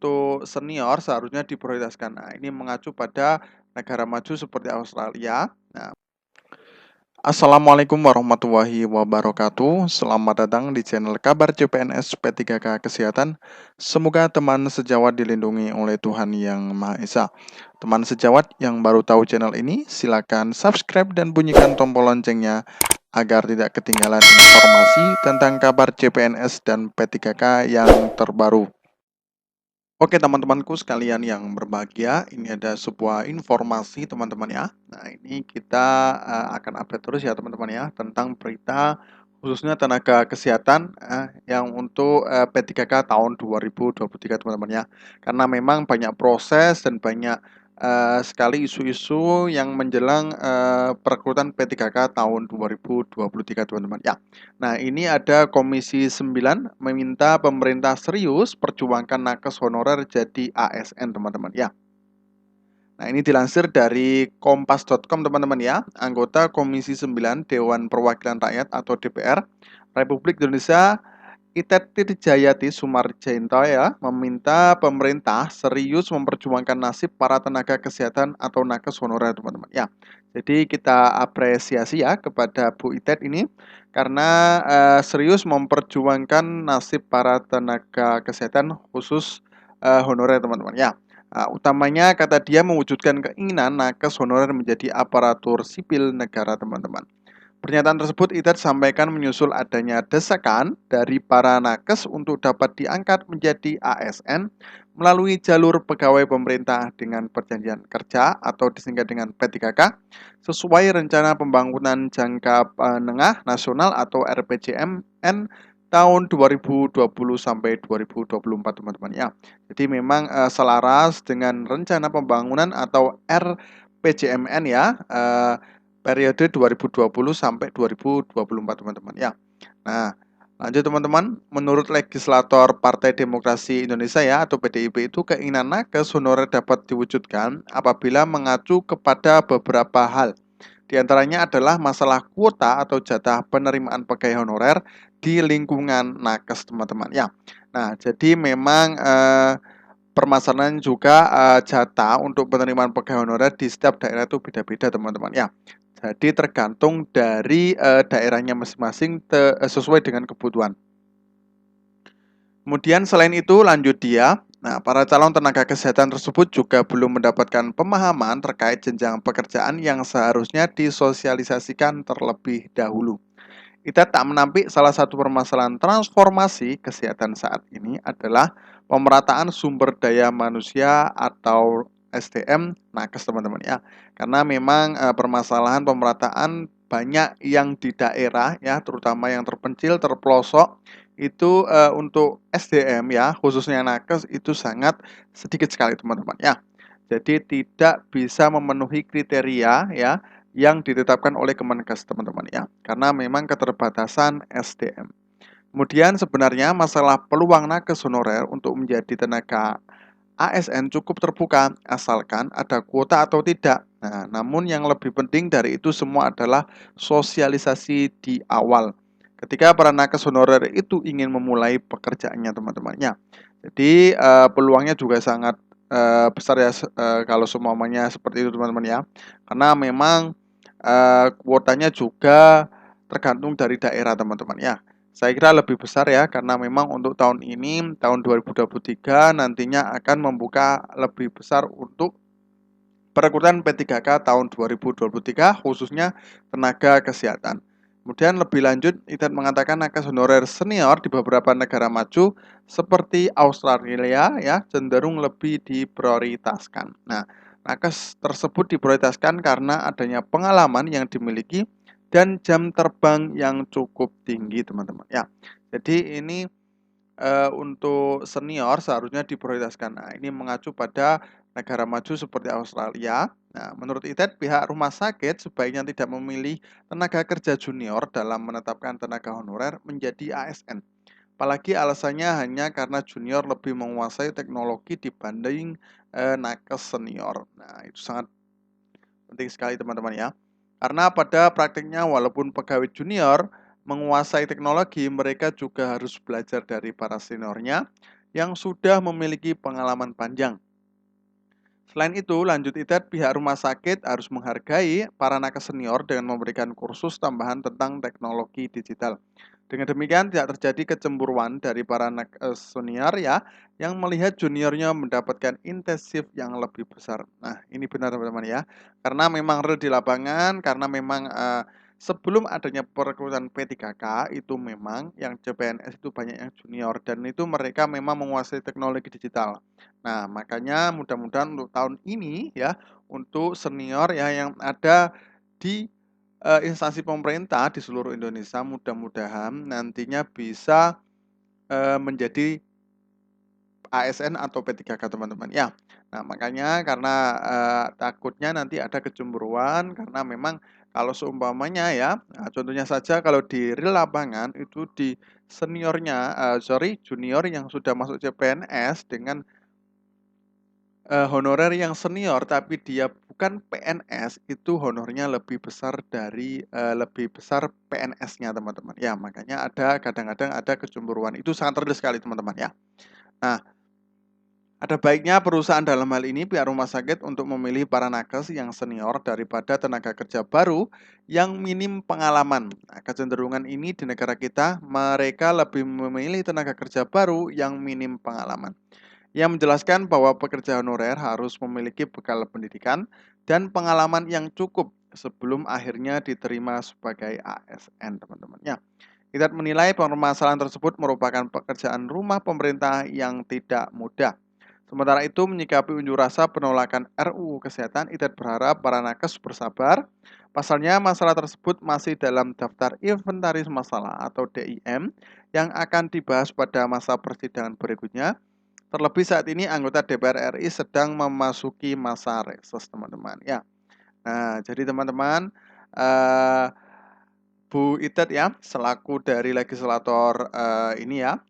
untuk senior seharusnya diprioritaskan. Nah, ini mengacu pada negara maju seperti Australia. Nah, Assalamualaikum warahmatullahi wabarakatuh. Selamat datang di channel Kabar CPNS P3K Kesehatan. Semoga teman sejawat dilindungi oleh Tuhan Yang Maha Esa. Teman sejawat yang baru tahu channel ini, silakan subscribe dan bunyikan tombol loncengnya agar tidak ketinggalan informasi tentang kabar CPNS dan P3K yang terbaru. Oke teman-temanku sekalian yang berbahagia, ini ada sebuah informasi teman-teman ya. Nah ini kita akan update terus ya teman-teman ya, tentang berita khususnya tenaga kesehatan yang untuk P3K tahun 2023 teman-teman ya. Karena memang banyak proses dan banyak sekali isu-isu yang menjelang perekrutan P3K tahun 2023 teman-teman ya. Nah, ini ada Komisi 9 meminta pemerintah serius perjuangkan nakes honorer jadi ASN, teman-teman ya. Nah, ini dilansir dari kompas.com, teman-teman ya. Anggota Komisi 9 Dewan Perwakilan Rakyat atau DPR Republik Indonesia Itet Tirjayati Sumarjainto ya meminta pemerintah serius memperjuangkan nasib para tenaga kesehatan atau nakes honorer teman-teman ya. Jadi kita apresiasi ya kepada Bu Itet ini karena serius memperjuangkan nasib para tenaga kesehatan khusus honorer teman-teman ya. Utamanya kata dia mewujudkan keinginan nakes honorer menjadi aparatur sipil negara teman-teman. Pernyataan tersebut Itet sampaikan menyusul adanya desakan dari para nakes untuk dapat diangkat menjadi ASN melalui jalur pegawai pemerintah dengan perjanjian kerja atau disingkat dengan P3K sesuai rencana pembangunan jangka menengah nasional atau RPJMN tahun 2020 sampai 2024 teman-teman ya. Jadi memang selaras dengan rencana pembangunan atau RPJMN ya. Periode 2020 sampai 2024 teman-teman ya. Nah, lanjut teman-teman, menurut legislator Partai Demokrasi Indonesia ya atau PDIP itu keinginan nakes honorer dapat diwujudkan apabila mengacu kepada beberapa hal. Di antaranya adalah masalah kuota atau jatah penerimaan pegawai honorer di lingkungan nakes teman-teman ya. Nah, jadi memang permasalahan juga jatah untuk penerimaan pegawai honorer di setiap daerah itu beda-beda teman-teman ya. Jadi tergantung dari daerahnya masing-masing sesuai dengan kebutuhan. Kemudian selain itu lanjut dia, nah para calon tenaga kesehatan tersebut juga belum mendapatkan pemahaman terkait jenjang pekerjaan yang seharusnya disosialisasikan terlebih dahulu. Kita tak menampik salah satu permasalahan transformasi kesehatan saat ini adalah pemerataan sumber daya manusia atau SDM nakes teman-teman ya. Karena memang permasalahan pemerataan banyak yang di daerah ya, terutama yang terpencil, terpelosok itu untuk SDM ya, khususnya nakes itu sangat sedikit sekali teman-teman ya. Jadi tidak bisa memenuhi kriteria ya yang ditetapkan oleh Kemenkes teman-teman ya. Karena memang keterbatasan SDM. Kemudian sebenarnya masalah peluang nakes honorer untuk menjadi tenaga ASN cukup terbuka asalkan ada kuota atau tidak. Nah, namun yang lebih penting dari itu semua adalah sosialisasi di awal. Ketika para nakes honorer itu ingin memulai pekerjaannya teman-temannya. Jadi peluangnya juga sangat besar ya kalau semuanya seperti itu teman-teman ya. Karena memang kuotanya juga tergantung dari daerah teman-teman ya. Saya kira lebih besar ya karena memang untuk tahun ini tahun 2023 nantinya akan membuka lebih besar untuk perekrutan P3K tahun 2023 khususnya tenaga kesehatan. Kemudian lebih lanjut, Itet mengatakan nakes honorer senior di beberapa negara maju seperti Australia ya cenderung lebih diprioritaskan. Nah, nakes tersebut diprioritaskan karena adanya pengalaman yang dimiliki dan jam terbang yang cukup tinggi teman-teman ya. Jadi ini untuk senior seharusnya diprioritaskan. Nah, ini mengacu pada negara maju seperti Australia. Nah, menurut Itet, pihak rumah sakit sebaiknya tidak memilih tenaga kerja junior dalam menetapkan tenaga honorer menjadi ASN. Apalagi alasannya hanya karena junior lebih menguasai teknologi dibanding nakes senior. Nah, itu sangat penting sekali teman-teman ya. Karena pada praktiknya walaupun pegawai junior menguasai teknologi, mereka juga harus belajar dari para seniornya yang sudah memiliki pengalaman panjang. Selain itu, lanjut ITET, pihak rumah sakit harus menghargai para nakes senior dengan memberikan kursus tambahan tentang teknologi digital. Dengan demikian, tidak terjadi kecemburuan dari para nakes senior ya, yang melihat juniornya mendapatkan intensif yang lebih besar. Nah, ini benar teman-teman ya, karena memang real di lapangan, karena memang sebelum adanya perekrutan P3K itu memang yang CPNS itu banyak yang junior dan itu mereka memang menguasai teknologi digital. Nah, makanya mudah-mudahan untuk tahun ini ya, untuk senior ya yang ada di instansi pemerintah di seluruh Indonesia, mudah-mudahan nantinya bisa menjadi ASN atau P3K teman-teman ya. Nah, makanya karena takutnya nanti ada kecemburuan karena memang kalau seumpamanya ya, nah contohnya saja kalau di real lapangan itu di seniornya, junior yang sudah masuk CPNS dengan honorer yang senior tapi dia bukan PNS, itu honornya lebih besar dari lebih besar PNS-nya teman-teman. Ya, makanya ada kadang-kadang ada kecemburuan, itu sangat real sekali teman-teman ya. Nah, ada baiknya perusahaan dalam hal ini pihak rumah sakit untuk memilih para nakes yang senior daripada tenaga kerja baru yang minim pengalaman. Nah, kecenderungan ini di negara kita, mereka lebih memilih tenaga kerja baru yang minim pengalaman. Yang menjelaskan bahwa pekerja honorer harus memiliki bekal pendidikan dan pengalaman yang cukup sebelum akhirnya diterima sebagai ASN, teman-teman. Ya, kita menilai permasalahan tersebut merupakan pekerjaan rumah pemerintah yang tidak mudah. Sementara itu, menyikapi unjuk rasa penolakan RUU Kesehatan, ITET berharap para nakes bersabar. Pasalnya, masalah tersebut masih dalam daftar inventaris masalah atau DIM yang akan dibahas pada masa persidangan berikutnya. Terlebih saat ini anggota DPR RI sedang memasuki masa reses, teman-teman. Ya, nah jadi teman-teman, Bu Itet ya, selaku dari legislator ini ya,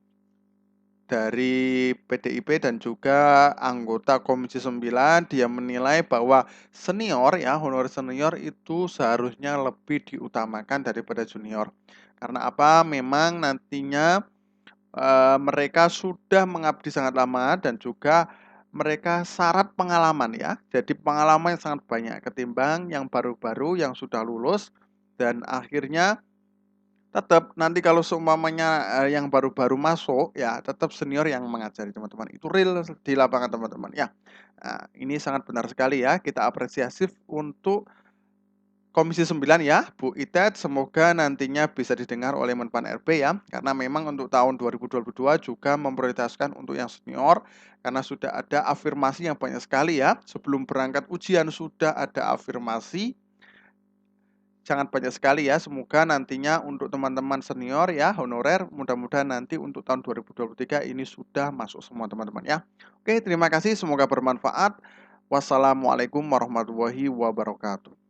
dari PDIP dan juga anggota Komisi 9, dia menilai bahwa senior ya, honor senior itu seharusnya lebih diutamakan daripada junior. Karena apa? Memang nantinya mereka sudah mengabdi sangat lama dan juga mereka syarat pengalaman ya. Jadi pengalaman yang sangat banyak ketimbang yang baru-baru yang sudah lulus dan akhirnya tetap nanti kalau seumpamanya yang baru-baru masuk ya tetap senior yang mengajari teman-teman. Itu real di lapangan teman-teman ya. Nah, ini sangat benar sekali ya. Kita apresiasi untuk Komisi 9 ya, Bu Itet, semoga nantinya bisa didengar oleh Menpan RB ya, karena memang untuk tahun 2022 juga memprioritaskan untuk yang senior, karena sudah ada afirmasi yang banyak sekali ya, sebelum berangkat ujian sudah ada afirmasi, sangat banyak sekali ya, semoga nantinya untuk teman-teman senior ya, honorer, mudah-mudahan nanti untuk tahun 2023 ini sudah masuk semua teman-teman ya. Oke, terima kasih, semoga bermanfaat. Wassalamualaikum warahmatullahi wabarakatuh.